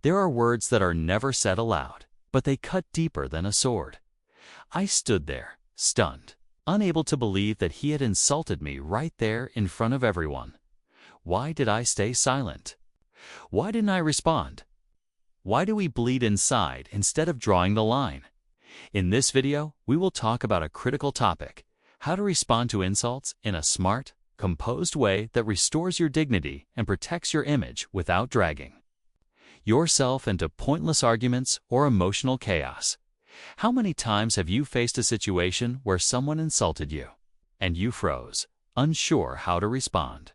There are words that are never said aloud, but they cut deeper than a sword. I stood there, stunned, unable to believe that he had insulted me right there in front of everyone. Why did I stay silent? Why didn't I respond? Why do we bleed inside instead of drawing the line? In this video, we will talk about a critical topic: how to respond to insults in a smart, composed way that restores your dignity and protects your image without dragging yourself into pointless arguments or emotional chaos. How many times have you faced a situation where someone insulted you, and you froze, unsure how to respond?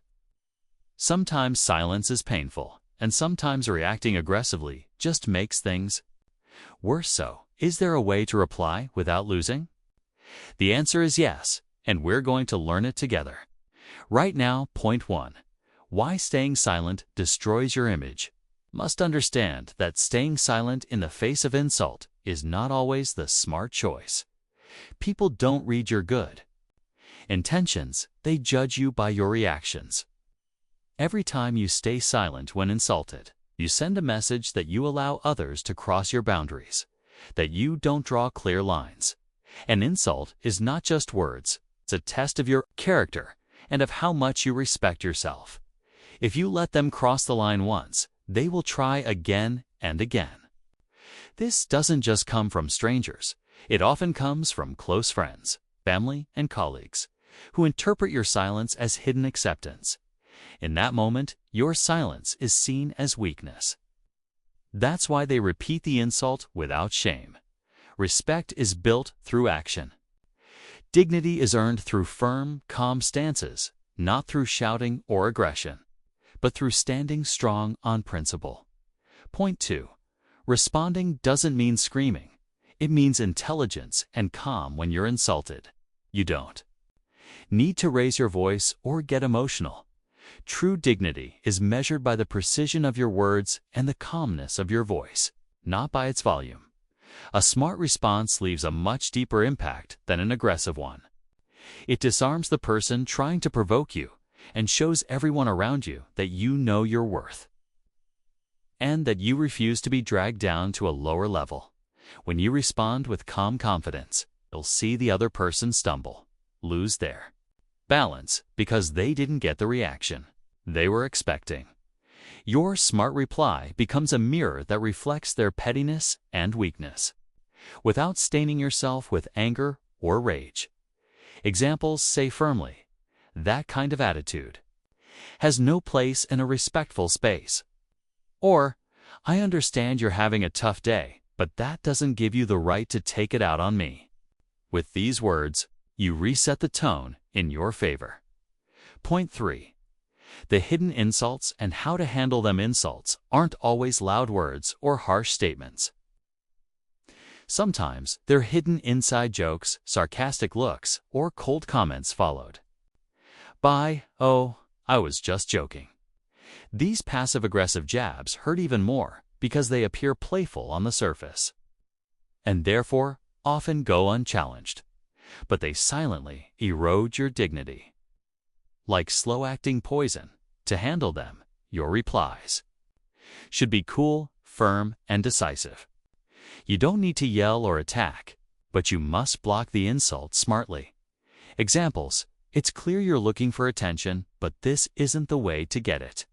Sometimes silence is painful, and sometimes reacting aggressively just makes things worse. So, is there a way to reply without losing? The answer is yes, and we're going to learn it together. Right now, point 1. Why staying silent destroys your image. Must understand that staying silent in the face of insult is not always the smart choice. People don't read your good intentions, they judge you by your reactions. Every time you stay silent when insulted, you send a message that you allow others to cross your boundaries, that you don't draw clear lines. An insult is not just words, it's a test of your character and of how much you respect yourself. If you let them cross the line once, they will try again and again. This doesn't just come from strangers. It often comes from close friends, family, and colleagues, who interpret your silence as hidden acceptance. In that moment, your silence is seen as weakness. That's why they repeat the insult without shame. Respect is built through action. Dignity is earned through firm, calm stances, not through shouting or aggression, but through standing strong on principle. Point 2. Responding doesn't mean screaming. It means intelligence and calm when you're insulted. You don't need to raise your voice or get emotional. True dignity is measured by the precision of your words and the calmness of your voice, not by its volume. A smart response leaves a much deeper impact than an aggressive one. It disarms the person trying to provoke you and shows everyone around you that you know your worth and that you refuse to be dragged down to a lower level. When you respond with calm confidence, you'll see the other person stumble, lose their balance because they didn't get the reaction they were expecting. Your smart reply becomes a mirror that reflects their pettiness and weakness, without staining yourself with anger or rage. Examples say firmly, "That kind of attitude has no place in a respectful space." Or, "I understand you're having a tough day, but that doesn't give you the right to take it out on me." With these words, you reset the tone in your favor. Point 3. The hidden insults and how to handle them. Insults aren't always loud words or harsh statements. Sometimes they're hidden inside jokes, sarcastic looks, or cold comments followed by, "Oh, I was just joking." These passive-aggressive jabs hurt even more because they appear playful on the surface, and therefore often go unchallenged. But they silently erode your dignity. Like slow-acting poison, to handle them, your replies should be cool, firm, and decisive. You don't need to yell or attack, but you must block the insult smartly. Examples: "It's clear you're looking for attention, but this isn't the way to get it.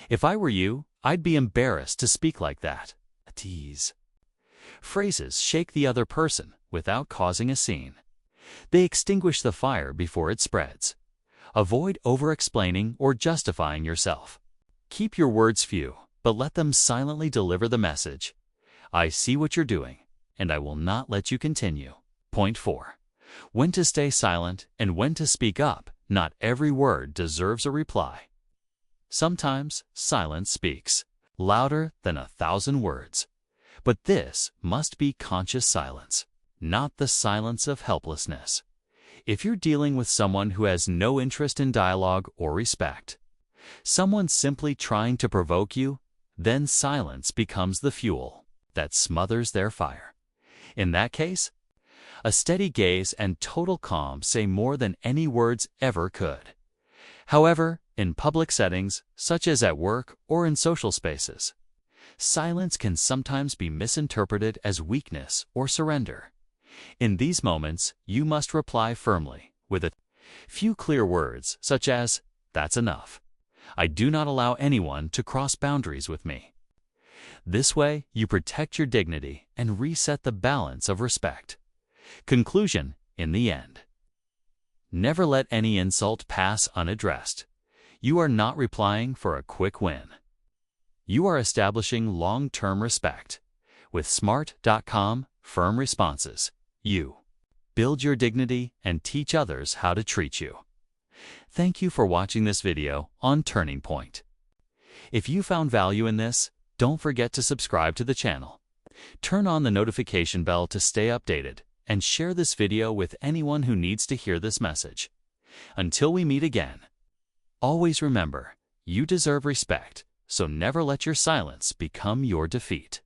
If I were you, I'd be embarrassed to speak like that." A tease. Phrases shake the other person without causing a scene. They extinguish the fire before it spreads. Avoid over-explaining or justifying yourself. Keep your words few, but let them silently deliver the message. "I see what you're doing, and I will not let you continue." Point 4. When to stay silent and when to speak up. Not every word deserves a reply. Sometimes silence speaks louder than 1,000 words. But this must be conscious silence, not the silence of helplessness. If you're dealing with someone who has no interest in dialogue or respect, someone simply trying to provoke you, then silence becomes the fuel that smothers their fire. In that case, a steady gaze and total calm say more than any words ever could. However, in public settings, such as at work or in social spaces, Silence can sometimes be misinterpreted as weakness or surrender. In these moments, you must reply firmly, with a few clear words, such as, "That's enough. I do not allow anyone to cross boundaries with me." This way, you protect your dignity and reset the balance of respect. Conclusion, in the end. Never let any insult pass unaddressed. You are not replying for a quick win. You are establishing long-term respect. With smart.com firm responses, you build your dignity and teach others how to treat you. Thank you for watching this video on Turning Point. If you found value in this, don't forget to subscribe to the channel. Turn on the notification bell to stay updated, and share this video with anyone who needs to hear this message. Until we meet again, always remember, you deserve respect, so never let your silence become your defeat.